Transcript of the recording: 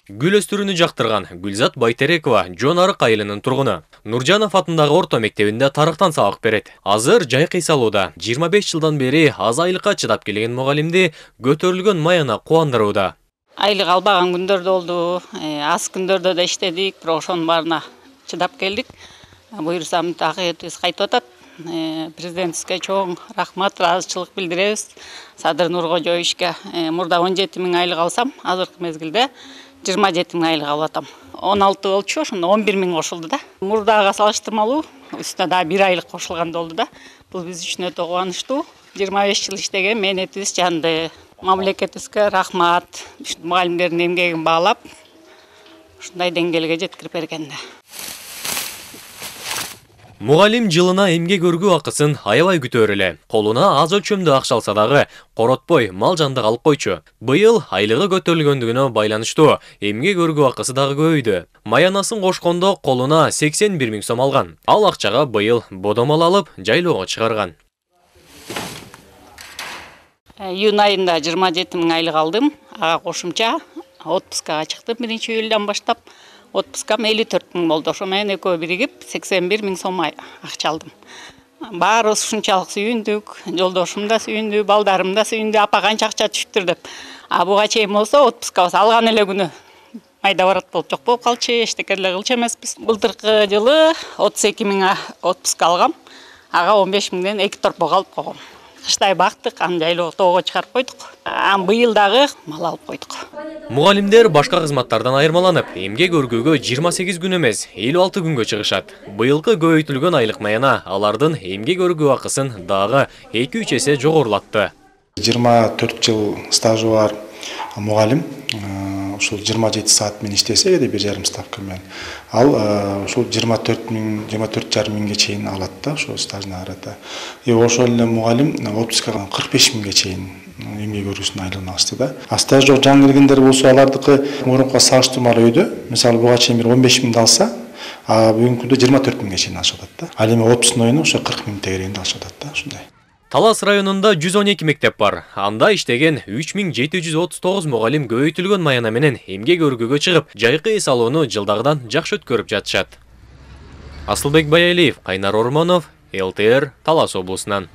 Гүл өстүрүүнү жактырган Гүлзат Байтерекова Жон Арык айылынын тургуну. Нуржанов атындагы орто мектебинде тарыхтан сабак берет. Азыр жай кыйсалууда 25 жылдан бери аз айлыкка чыдап келген мугалимди көтөрүлгөн маяна кубандырууда. Айлык албаган күндөр да болду, аз күндөрдө да иштедик, бирок ошонун баарына чыдап келдик. Буюрсам акыбыз кайтып атат. Президентибизге чоң рахмат, ыраазычылык билдиребиз. Садыр Нуркожоевичке мурда 17 000 айлык алсам, азыркы мезгилде 27 000 айлык алып атам. 16 болчу, ошондо 11 000 кошулду да. Мурдага салыштырмалуу үстүнө да 1 айлык кошулган болду да. Бул биз үчүн өтө кубанычтуу. 25 жыл иштеген мээнетибиз жанды. Мамлекетибизге рахмат. Мугалимдердин эмгегин баалап, ушундай деңгээлге жеткирип бергенде. Мугалим жылына эмгек өргүү акысын аябай күтөр эле. Колуна аз өлчөмдө акча алса дагы коротпой мал жандык алып койчу. Быйыл айлыгы көтөрүлгөндүгүнө байланыштуу эмгек өргүү акысы дагы көбөйдү. Маянасын кошкондо колуна 81 000 сом алган. Ал акчага быйыл бодомал алып жайлоого чыгарган. Июнь айында 27 000 айлык алдым. Ага кошумча отпускага чыктым 1-июлдан баштап. Отпускам 54 000 болду. Ошо менен экөө биригип 81 000 сом акча алдым. Баарыбыз ушунчалык сүйүндүк, жолдошум да сүйүндү, балдарым да сүйүндү, апа канча акча түштүр деп. Буга чейин болсо отпускабыз алган эле күнү майда барат болуп жок болуп калчу, эчтеке эле кылчу эмеспиз. Былтыркы жылы 32 000 отпуск алгам. Ага 15 000ден 2 торпок алып койгом. Кыштай бактык, аны жайлоого тоого чыгарып койдук. Быйыл дагы мал алып койдук. Мугалимдер башка кызматтардан айырмаланып, эмгек өргүүгө 28 күн эмес, 56 күнгө чыгышат. Быйылкы көбөйтүлгөн айлык маяна алардын эмгек өргүү акысын дагы 2-3 эсе жогорулатты. 24 жыл стажы бар мугалим ушул 27 саат менен иштесе кээде 1,5 ставка менен ал ушул 24 500 миңге чейин алат да, ошол стажына карата. Ошол эле мугалим отпускага 45 000ге чейин эмгек өрүүсүнүн айлыгын алышты да. Стаж жок жаңы келгендер болсо алардыкы мурункуга салыштырмалуу өйдө. Мисалы буга чейин 15 000 алса, бүгүнкү күндө 24 000ге чейин алышып атат да. Ал эми отпускный ойуну ошо 40 000 тегерегинде алышып атат да, ушундай. Талас районунда 112 мектеп бар. Анда иштеген 3739 мугалим көбөйтүлгөн маяна менен эмгек өргүүгө чыгып, жайкы эс алууну жылдагыдан жакшы өткөрүп жатышат. Асылбек Баялиев, Кайнар Ормонов, ЛТР, Талас облусунан.